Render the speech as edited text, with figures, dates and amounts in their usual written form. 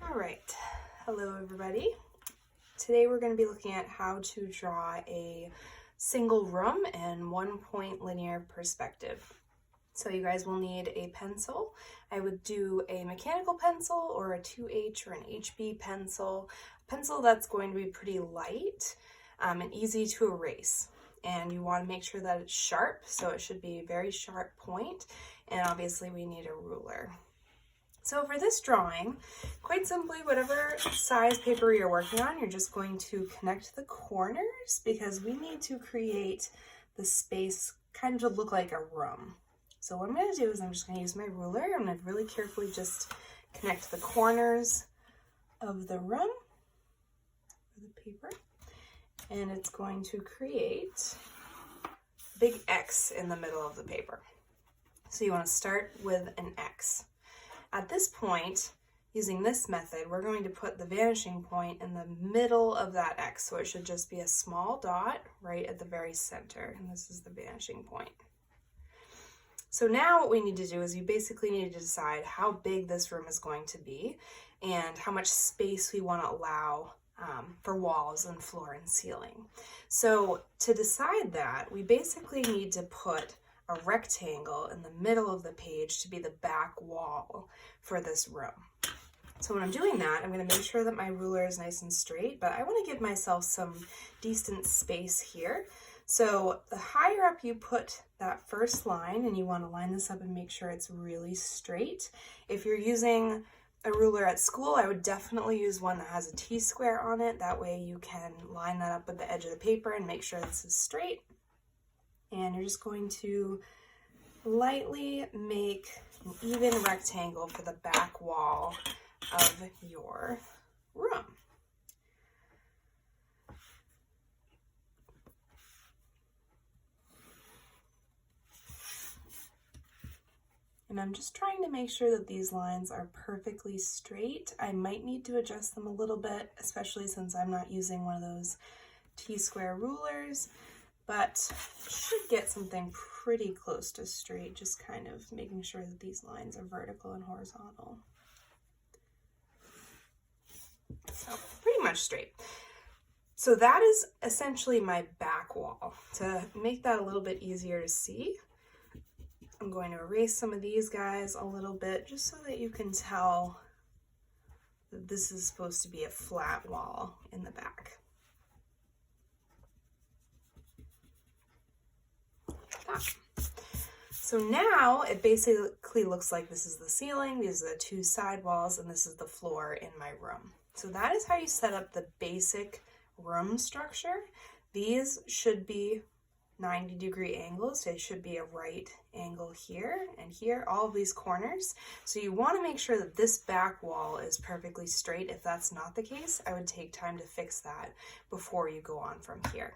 All right, hello everybody. Today we're going to be looking at how to draw a single room in 1-point linear perspective. So you guys will need a pencil. I would do a mechanical pencil or a 2H or an HB pencil. A pencil that's going to be pretty light and easy to erase. And you want to make sure that it's sharp, so it should be a very sharp point. And obviously we need a ruler. So for this drawing, quite simply, whatever size paper you're working on, you're just going to connect the corners because we need to create the space kind of to look like a room. So what I'm going to do is I'm just going to use my ruler. I'm going to really carefully just connect the corners of the room with the paper, and it's going to create a big X in the middle of the paper. So you want to start with an X. At this point, using this method, we're going to put the vanishing point in the middle of that X. So it should just be a small dot right at the very center. And this is the vanishing point. So now what we need to do is you basically need to decide how big this room is going to be and how much space we want to allow for walls and floor and ceiling. So to decide that, we basically need to put a rectangle in the middle of the page to be the back wall for this room. So when I'm doing that, I'm going to make sure that my ruler is nice and straight, but I want to give myself some decent space here. So the higher up you put that first line, and you want to line this up and make sure it's really straight. If you're using a ruler at school, I would definitely use one that has a T-square on it. That way you can line that up with the edge of the paper and make sure this is straight. And you're just going to lightly make an even rectangle for the back wall of your room. And I'm just trying to make sure that these lines are perfectly straight. I might need to adjust them a little bit, especially since I'm not using one of those T-square rulers, but should get something pretty close to straight, just kind of making sure that these lines are vertical and horizontal. So pretty much straight. So that is essentially my back wall. To make that a little bit easier to see, I'm going to erase some of these guys a little bit just so that you can tell that this is supposed to be a flat wall in the back. So now it basically looks like this is the ceiling, these are the two side walls, and this is the floor in my room. So that is how you set up the basic room structure. These should be 90-degree angles. They should be a right angle here and here, all of these corners. So you want to make sure that this back wall is perfectly straight. If that's not the case, I would take time to fix that before you go on from here.